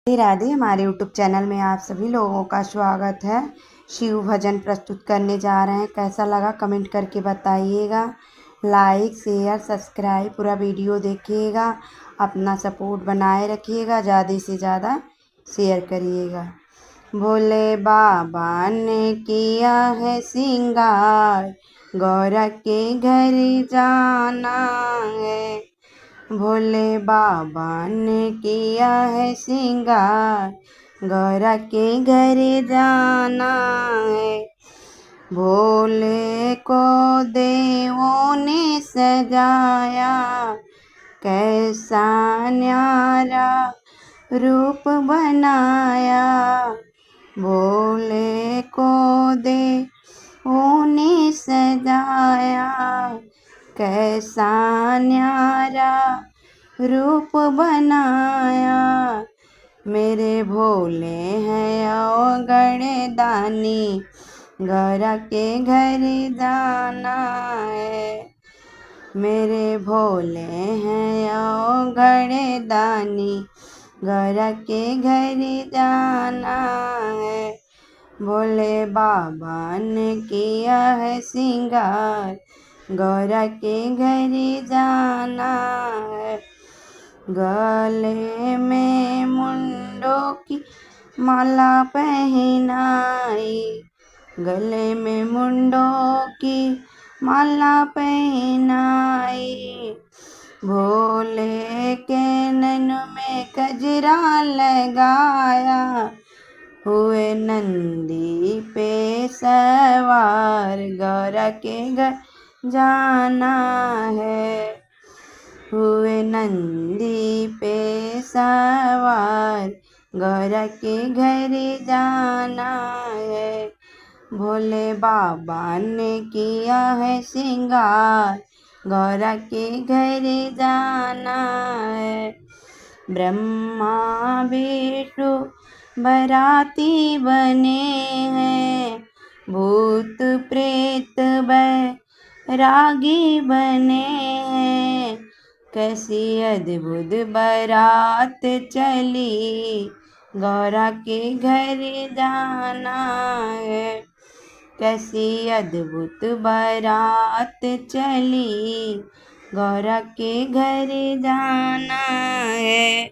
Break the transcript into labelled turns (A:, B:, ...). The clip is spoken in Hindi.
A: राधे राधे। हमारे YouTube चैनल में आप सभी लोगों का स्वागत है। शिव भजन प्रस्तुत करने जा रहे हैं। कैसा लगा कमेंट करके बताइएगा। लाइक शेयर सब्सक्राइब पूरा वीडियो देखिएगा। अपना सपोर्ट बनाए रखिएगा। ज़्यादा से ज़्यादा शेयर करिएगा। भोले बाबा ने किया है श्रृंगार, गौरा के घर जाना है। भोले बाबा ने किया है श्रृंगार, गौरा के घर जाना है। भोले को देवों ने सजाया, कैसा न्यारा रूप बनाया। भोले को देवों ने सजाया, कैसा न्यारा रूप बनाया। मेरे भोले हैं अवगण दानी, गौरा के घर जाना है। मेरे भोले हैं अवगण दानी, गौरा के घर जाना है। भोले बाबा ने किया है श्रृंगार, गौरा के घर जाना है। गले में मुंडों की माला पहनाई, गले में मुंडों की माला पहनाई। भोले के नैन में कजरा लगाया, हुए नंदी पे सवार, गौरा के घर जाना है। हुए नंदी पे सवार, गौरा के घर जाना है। भोले बाबा ने किया है श्रृंगार, गौरा के घर जाना है। ब्रह्मा विष्णु बराती बने हैं, भूत प्रेत बैरागी बने हैं। कैसी अद्भुत बारात चली, गौरा के घर जाना है। कैसी अद्भुत बारात चली, गौरा के घर जाना है।